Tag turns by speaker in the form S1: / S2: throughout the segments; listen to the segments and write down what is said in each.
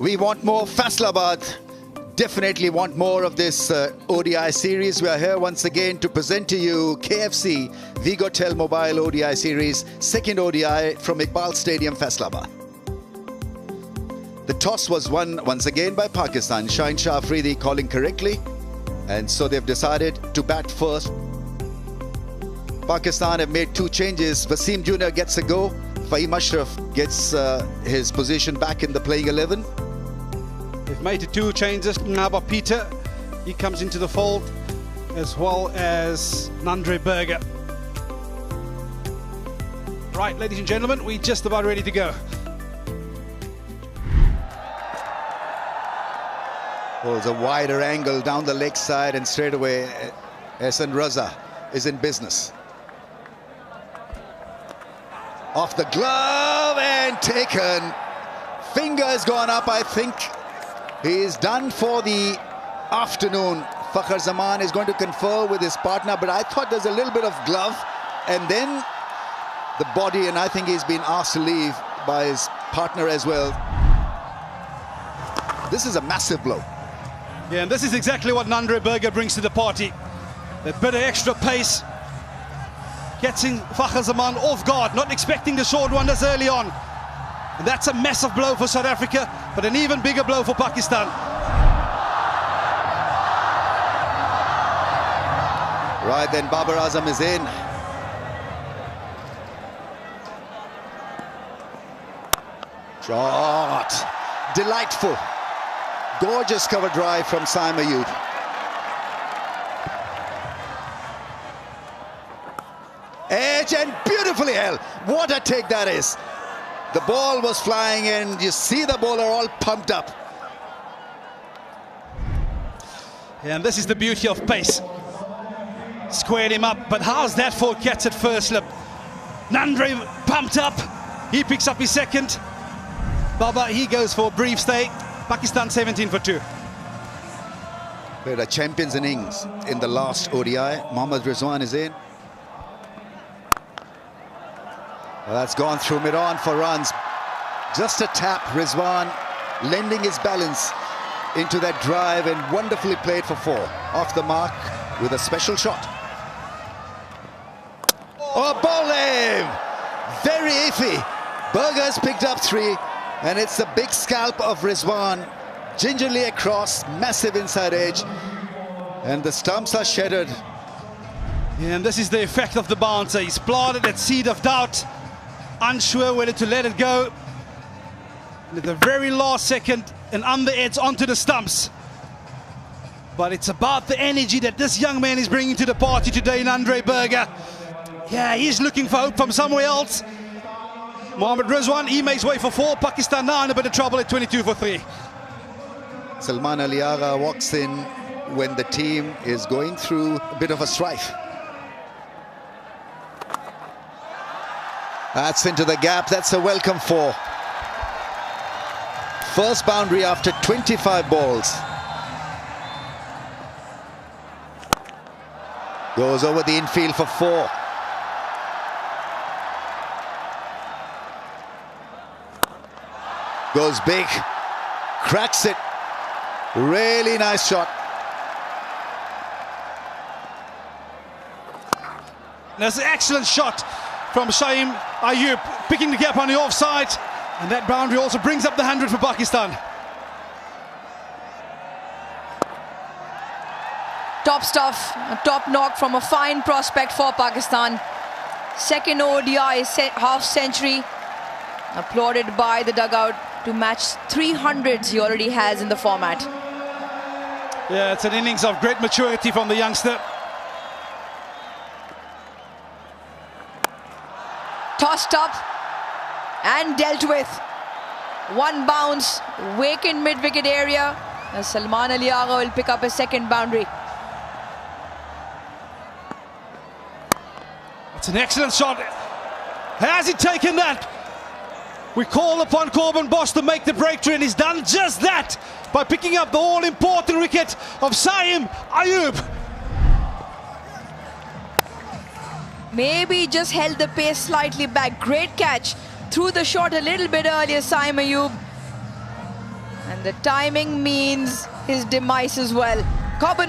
S1: We want more. Faisalabad definitely want more of this ODI series. We are here once again to present to you KFC Vigotel Mobile ODI series, second ODI from Iqbal Stadium, Faisalabad. The toss was won once again by Pakistan. Shaheen Shah Afridi calling correctly, and so they've decided to bat first. Pakistan have made two changes. Wasim Jr. gets a go. Fahim Ashraf gets his position back in the playing 11.
S2: They've made two changes. Ngaba Peter, he comes into the fold, as well as Nandre Berger. Right, ladies and gentlemen, we're just about ready to go.
S1: Well, it's a wider angle down the leg side, and straight away Ehsan Raza is in business. Off the glove and taken. Finger has gone up, I think. He is done for the afternoon. Fakhar Zaman is going to confer with his partner, but I thought there's a little bit of glove and then the body, and I think he's been asked to leave by his partner as well. This is a massive blow.
S2: Yeah, and this is exactly what Nandre Berger brings to the party. That bit of extra pace, getting Fakhar Zaman off guard, not expecting the short one this early on. And that's a massive blow for South Africa, but an even bigger blow for Pakistan.
S1: Right then, Babar Azam is in. Shot. Delightful. Gorgeous cover drive from Saim Ayub. Edge and beautifully held. What a take that is. The ball was flying and you see the bowler all pumped up.
S2: Yeah, and this is the beauty of pace. Squared him up, but how's that for catch at first slip? Nandre pumped up. He picks up his second. Baba, he goes for a brief stay. Pakistan 17 for 2.
S1: We had a champions innings in the last ODI. Mohammad Rizwan is in. Well, that's gone through mid-on for runs. Just a tap. Rizwan lending his balance into that drive and wonderfully played for 4. Off the mark with a special shot. Oh, bowling! Very iffy. Berger's picked up 3, and it's a big scalp of Rizwan. Gingerly across, massive inside edge, and the stumps are shattered.
S2: Yeah, and this is the effect of the bouncer. He's planted that seed of doubt, unsure whether to let it go. And at the very last second, an under edge onto the stumps. But it's about the energy that this young man is bringing to the party today, Nandre Berger. Yeah, he's looking for hope from somewhere else. Mohammad Rizwan, he makes way for 4. Pakistan now in a bit of trouble at 22 for 3.
S1: Salman Ali Agha walks in when the team is going through a bit of a strife. That's into the gap. That's a welcome 4. First boundary after 25 balls. Goes over the infield for 4. Goes big. Cracks it. Really nice shot.
S2: That's an excellent shot from Saim Ayub, picking the gap on the offside, and that boundary also brings up the 100 for Pakistan.
S3: Top stuff, a top knock from a fine prospect for Pakistan. Second ODI half century, applauded by the dugout to match 300s he already has in the format.
S2: Yeah, it's an innings of great maturity from the youngster.
S3: Tossed up and dealt with. One bounce, vacant mid-wicket area. As Salman Ali Agha will pick up a second boundary.
S2: It's an excellent shot. Has he taken that? We call upon Corbin Boss to make the breakthrough, and he's done just that by picking up the all-important wicket of Saim Ayub.
S3: Maybe just held the pace slightly back. Great catch. Threw the shot a little bit earlier, Saim Ayub. And the timing means his demise as well.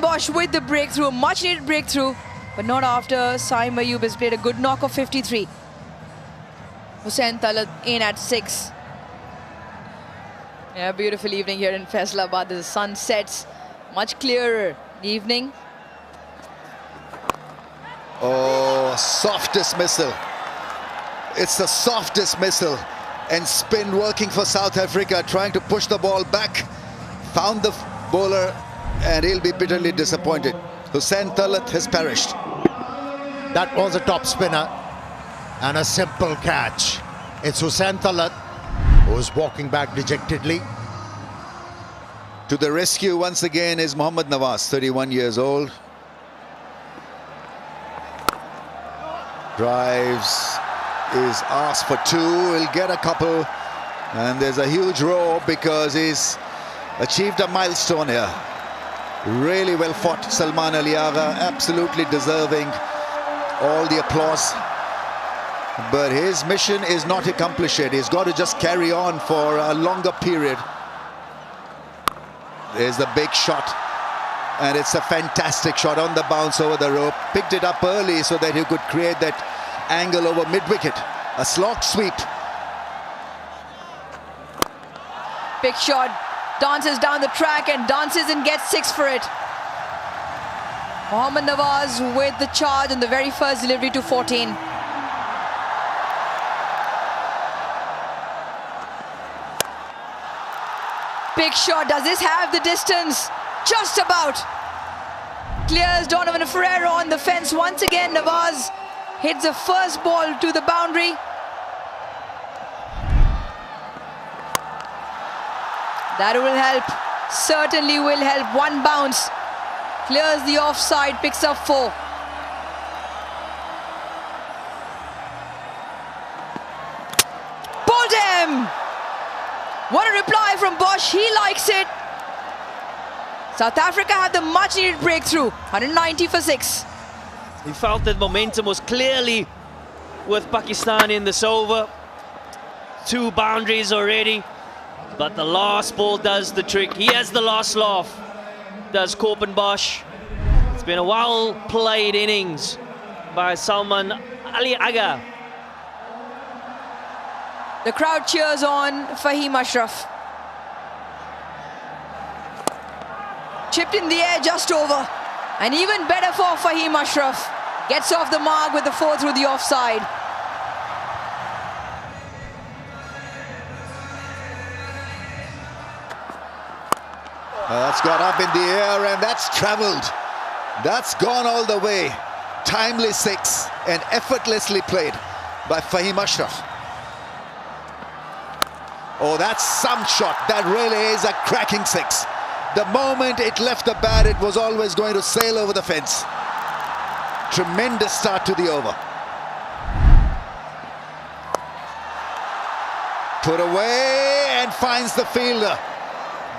S3: Bosch with the breakthrough, much needed breakthrough, but not after Saim Ayub has played a good knock of 53. Hussain Talat in at 6. Yeah, beautiful evening here in Faisalabad. The sun sets much clearer evening.
S1: Oh, softest missile. It's the softest missile. And spin working for South Africa, trying to push the ball back. Found the bowler, and he'll be bitterly disappointed. Hussain Talat has perished.
S4: That was a top spinner and a simple catch. It's Hussain Talat who's walking back dejectedly.
S1: To the rescue once again is Mohammad Nawaz, 31 years old. Drives, is asked for 2, he'll get a couple, and there's a huge roar because he's achieved a milestone here. Really well fought, Salman Ali Agha, absolutely deserving all the applause. But his mission is not accomplished yet. He's got to just carry on for a longer period. There's the big shot, and it's a fantastic shot on the bounce over the rope. Picked it up early so that he could create that angle over mid-wicket. A slot sweep.
S3: Big shot, dances down the track and dances and gets 6 for it. Mohammad Nawaz with the charge in the very first delivery to 14. Big shot, does this have the distance? Just about. Clears Donovan Ferreira on the fence once again. Nawaz hits the first ball to the boundary. That will help, certainly will help. One bounce, clears the offside, picks up 4. Pulled him! What a reply from Bosch, he likes it. South Africa had the much needed breakthrough, 190 for 6.
S5: He felt that momentum was clearly with Pakistan in this over. 2 boundaries already, but the last ball does the trick. He has the last laugh, does Bosch. It's been a well-played innings by Salman Ali Agha.
S3: The crowd cheers on Fahim Ashraf. Chipped in the air just over. And even better for Fahim Ashraf. Gets off the mark with the 4 through the offside.
S1: That's got up in the air and that's travelled. That's gone all the way. Timely 6 and effortlessly played by Fahim Ashraf. Oh, that's some shot. That really is a cracking 6. The moment it left the bat, it was always going to sail over the fence. Tremendous start to the over. Put away and finds the fielder.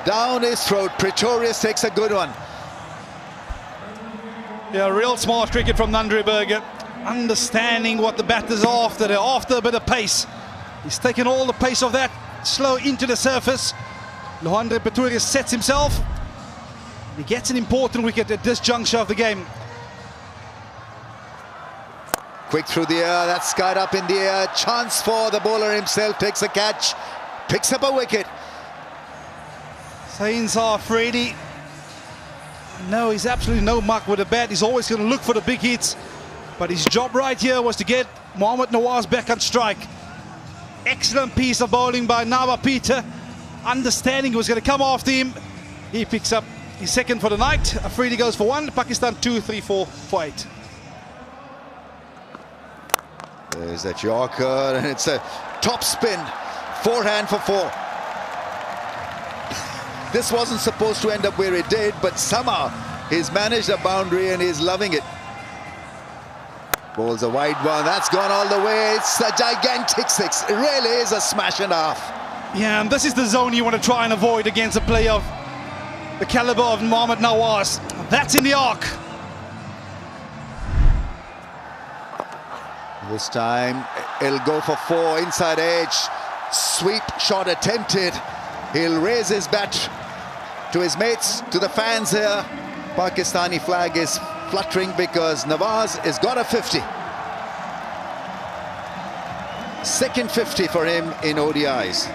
S1: Down his throat. Pretorius takes a good one.
S2: Yeah, real smart cricket from Nandriberger. Understanding what the batters are after. They're after a bit of pace. He's taken all the pace of that slow into the surface. Lohandre Pretorius sets himself. He gets an important wicket at this juncture of the game.
S1: Quick through the air, that's skied up in the air. Chance for the bowler himself, takes a catch, picks up a wicket.
S2: Sain Afridi. No, he's absolutely no muck with the bat. He's always going to look for the big hits. But his job right here was to get Mohammad Nawaz back on strike. Excellent piece of bowling by Nawa Peter. Understanding he was going to come after him. He picks up his second for the night. Afridi goes for 1. Pakistan 2, 3, 4 for 8.
S1: There's that Yorker, and it's a top spin. Forehand for 4. This wasn't supposed to end up where it did, but somehow he's managed a boundary and he's loving it. Bowls a wide one. That's gone all the way. It's a gigantic 6. It really is a smash and a half.
S2: Yeah, and this is the zone you want to try and avoid against a player of the caliber of Mohammad Nawaz. That's in the arc.
S1: This time, it'll go for 4, inside edge. Sweep shot attempted. He'll raise his bat to his mates, to the fans here. Pakistani flag is fluttering because Nawaz has got a 50. Second 50 for him in ODIs.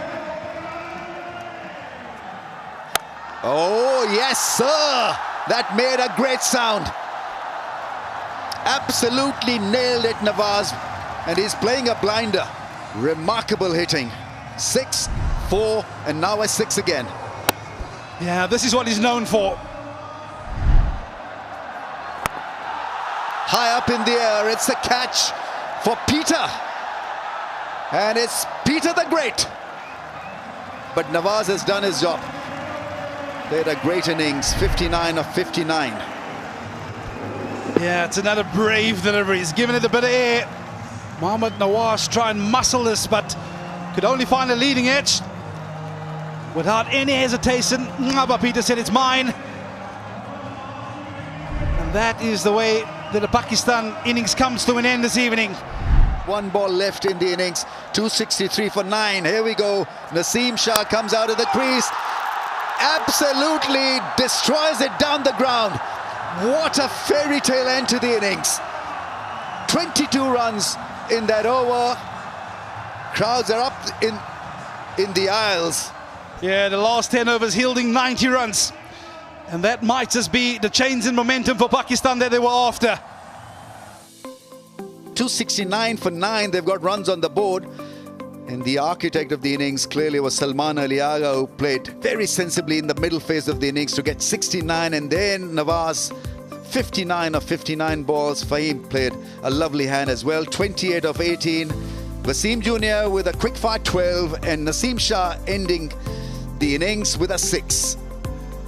S1: Oh, yes, sir! That made a great sound. Absolutely nailed it, Nawaz. And he's playing a blinder. Remarkable hitting. 6, 4, and now a 6 again.
S2: Yeah, this is what he's known for.
S1: High up in the air, it's a catch for Peter. And it's Peter the Great. But Nawaz has done his job. They had a great innings, 59 of 59.
S2: Yeah, it's another brave delivery. He's given it a bit of air. Mohammad Nawaz try and muscle this, but could only find a leading edge. Without any hesitation, but Peter said it's mine. And that is the way that the Pakistan innings comes to an end this evening.
S1: One ball left in the innings, 263 for 9. Here we go. Naseem Shah comes out of the crease. Absolutely destroys it down the ground. What a fairy tale end to the innings. 22 runs in that over. Crowds are up in the aisles.
S2: Yeah, the last 10 overs yielding 90 runs. And that might just be the change in momentum for Pakistan that they were after.
S1: 269 for 9. They've got runs on the board. And the architect of the innings clearly was Salman Ali Agha, who played very sensibly in the middle phase of the innings to get 69. And then Nawaz, 59 of 59 balls. Fahim played a lovely hand as well, 28 of 18. Wasim Jr. with a quick fire 12. And Naseem Shah ending the innings with a 6.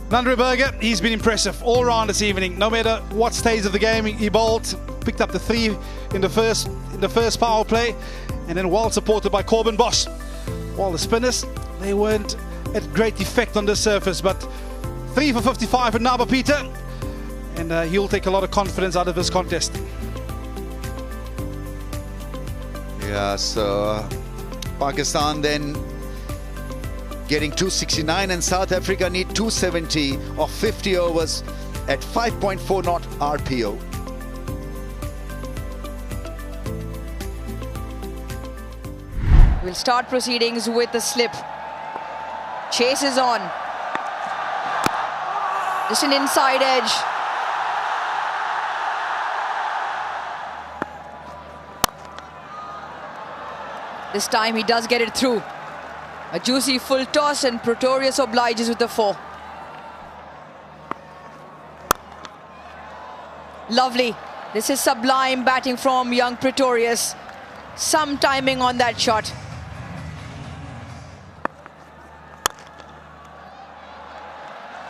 S2: Nandri Berger, he's been impressive all round this evening. No matter what stage of the game he bowled, picked up the 3 in the first power play, and then well supported by Corbin Bosch. While the spinners, they weren't at great effect on the surface, but 3 for 55 for Naba Peter, and he'll take a lot of confidence out of this contest.
S1: Yeah, so Pakistan then getting 269, and South Africa need 270 of 50 overs at 5.4 knot RPO.
S3: We'll start proceedings with the slip. Chase is on. Just an inside edge. This time he does get it through. A juicy full toss, and Pretorius obliges with the 4. Lovely. This is sublime batting from young Pretorius. Some timing on that shot.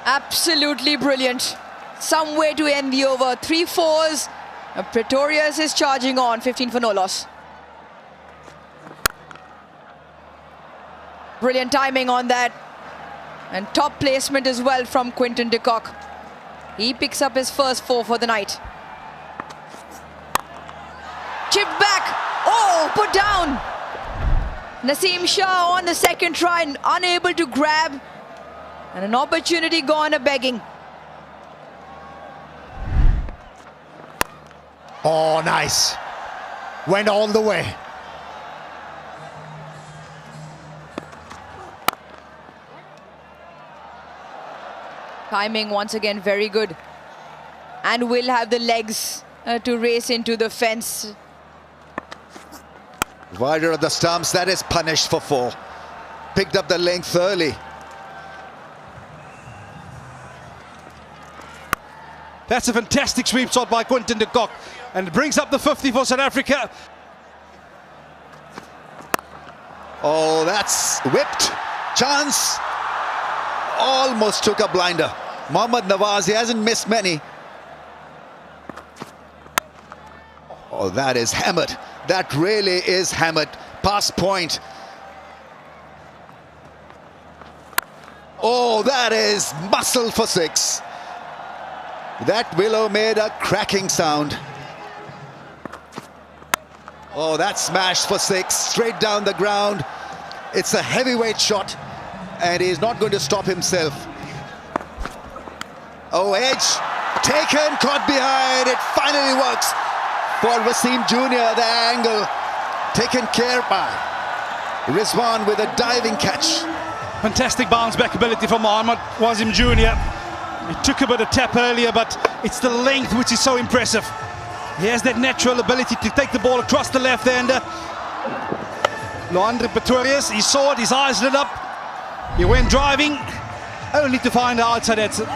S3: Absolutely brilliant. Some way to end the over. 3 4s. And Pretorius is charging on. 15 for no loss. Brilliant timing on that. And top placement as well from Quinton de Kock. He picks up his first 4 for the night. Chipped back. Oh, put down. Naseem Shah on the second try, unable to grab. And an opportunity gone a-begging.
S4: Oh, nice. Went all the way.
S3: Timing once again very good. And will have the legs to race into the fence.
S1: Wider of the stumps, that is punished for 4. Picked up the length early.
S2: That's a fantastic sweep shot by Quinton de Kock, and it brings up the 50 for South Africa.
S1: Oh, that's whipped. Chance. Almost took a blinder. Mohammad Nawaz, he hasn't missed many. Oh, that is hammered. That really is hammered. Past point. Oh, that is muscle for 6. That willow made a cracking sound. Oh, that smash for 6. Straight down the ground. It's a heavyweight shot. and he's not going to stop himself. Oh, edge taken, caught behind. It finally works for Wasim Jr. The angle taken care by Rizwan with a diving catch.
S2: Fantastic bounce back ability from Mohammad Wasim Jr. He took a bit of tap earlier, but it's the length which is so impressive. He has that natural ability to take the ball across the left-hander. Leandre Pretorius, he saw it, his eyes lit up. He went driving, only to find the outside. That's a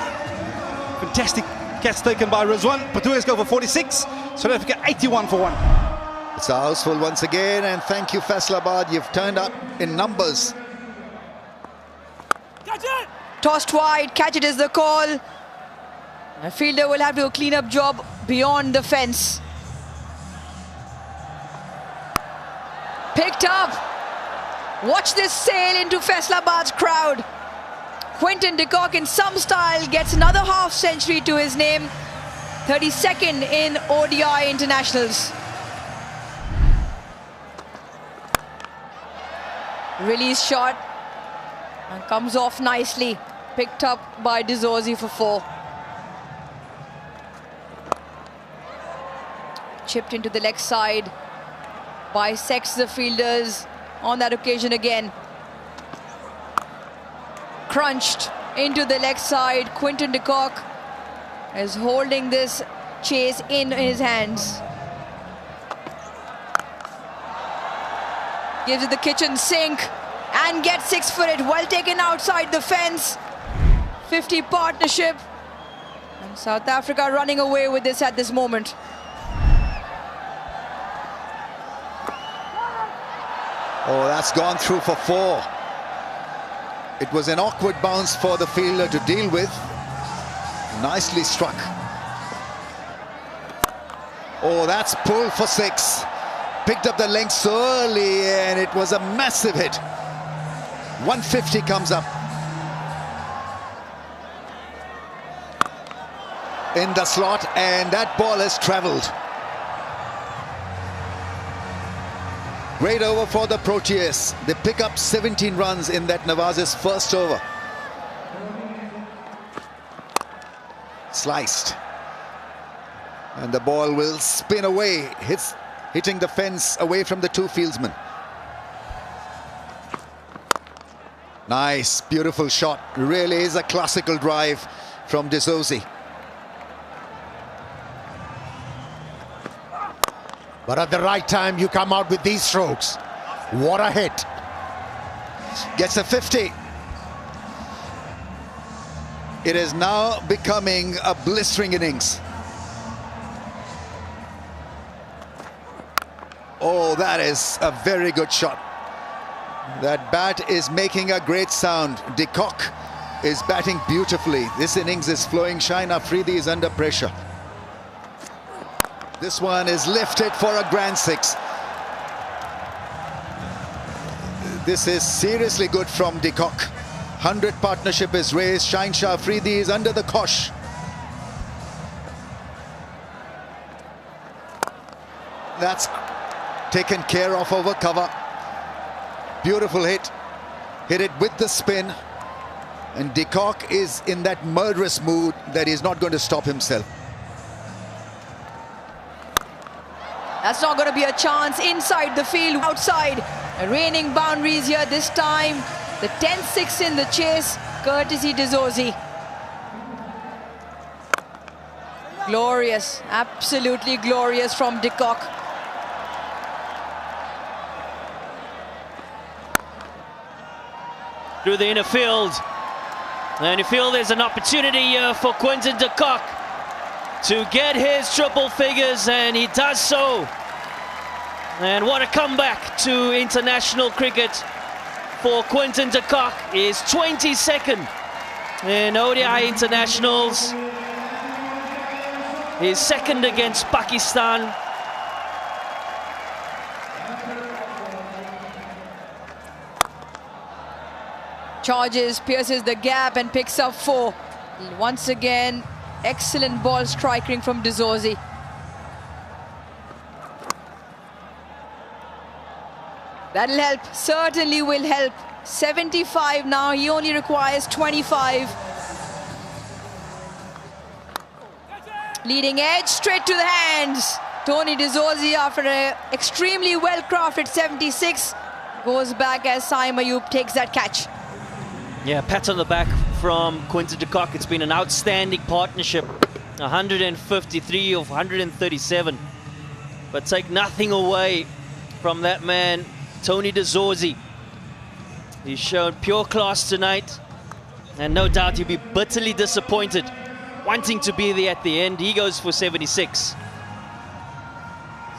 S2: fantastic catch taken by Rizwan. Pretorius go for 46, South Africa 81 for 1.
S1: It's a houseful once again, and thank you, Faisalabad. You've turned up in numbers.
S3: Tossed wide, catch it is the call. A fielder will have to do a clean-up job beyond the fence. Picked up. Watch this sail into Faisalabad's crowd. Quinton de Kock in some style gets another half century to his name. 32nd in ODI internationals. Release shot and comes off nicely. Picked up by Dizorzi for 4. Chipped into the leg side. Bisects the fielders on that occasion again. Crunched into the leg side. Quinton de Kock is holding this chase in his hands. Gives it the kitchen sink and gets 6-footed. Well taken outside the fence. 50 partnership. And South Africa running away with this at this moment.
S1: Oh, that's gone through for 4. It was an awkward bounce for the fielder to deal with. Nicely struck. Oh, that's pulled for 6. Picked up the length so early, and it was a massive hit. 150 comes up. In the slot, and that ball has travelled. Great over for the Proteas. They pick up 17 runs in that Nawaz's first over. Sliced. And the ball will spin away, hitting the fence away from the 2 fieldsmen. Nice, beautiful shot. Really is a classical drive from Dizorzi.
S4: But at the right time, you come out with these strokes. What a hit.
S1: Gets a 50. It is now becoming a blistering innings. Oh, that is a very good shot. That bat is making a great sound. De Kock is batting beautifully. This innings is flowing. Shine Afridi is under pressure. This one is lifted for a grand 6. This is seriously good from De Kock. 100 partnership is raised. Shine Afridi is under the cosh. That's taken care of over cover. Beautiful hit. Hit it with the spin. And De Kock is in that murderous mood that he's not going to stop himself.
S3: That's not going to be a chance inside the field, outside. Reigning boundaries here this time. The 10-6 in the chase, courtesy Dizorzi. Glorious, absolutely glorious from De Kock.
S5: Through the inner field. And you feel there's an opportunity here for Quinton de Kock to get his triple figures, and he does so. And what a comeback to international cricket for Quinton de Kock. His 22nd in ODI internationals. His second against Pakistan.
S3: Charges, pierces the gap and picks up 4. Once again, excellent ball striking from Dizorzi. That'll help, certainly will help 75 now. He only requires 25. Leading edge, straight to the hands. Tony De Zorzi, after an extremely well-crafted 76, goes back as Saim Ayub takes that catch.
S5: Yeah, pat on the back from Quinton de Kock. It's been an outstanding partnership. 153 of 137. But take nothing away from that man, Tony De Zorzi. He's shown pure class tonight. And no doubt he'll be bitterly disappointed, wanting to be there at the end. He goes for 76.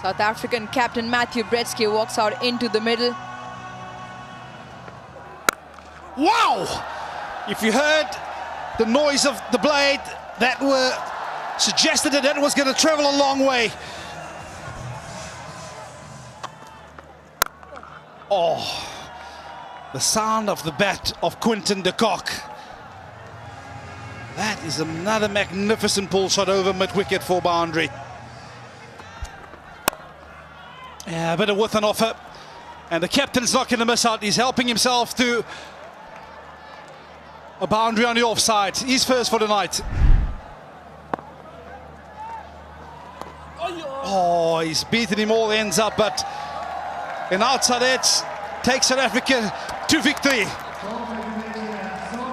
S3: South African captain Matthew Bretsky walks out into the middle.
S2: Wow! If you heard the noise of the blade, that were suggested that was going to travel a long way. Oh, the sound of the bat of Quinton de Kock. That is another magnificent pull shot over mid-wicket for boundary. Yeah, a bit of width on offer. And the captain's not going to miss out. He's helping himself to a boundary on the offside. He's first for the night. Oh, he's beaten him all ends up, but an outside edge takes South Africa to victory.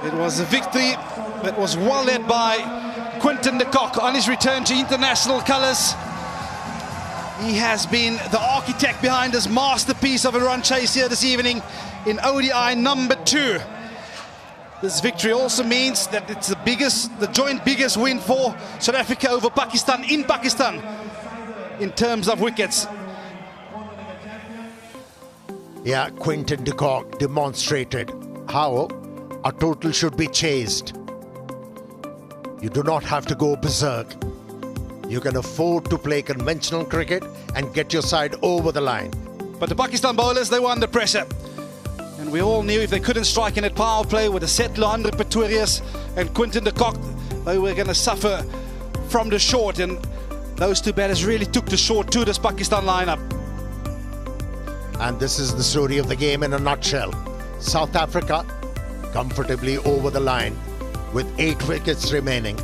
S2: It was a victory that was well led by Quinton de Kock on his return to international colours. He has been the architect behind this masterpiece of a run chase here this evening in ODI number 2. This victory also means that it's the joint biggest win for South Africa over Pakistan in Pakistan in terms of wickets.
S4: Yeah, Quinton de Kock demonstrated how a total should be chased. You do not have to go berserk. You can afford to play conventional cricket and get your side over the line.
S2: But the Pakistan bowlers, they were under pressure. And we all knew if they couldn't strike in that power play with the Settler, 100 Pretorius and Quinton de Kock, they were going to suffer from the short. And those two batters really took the short to this Pakistan lineup.
S4: And this is the story of the game in a nutshell. South Africa comfortably over the line with 8 wickets remaining.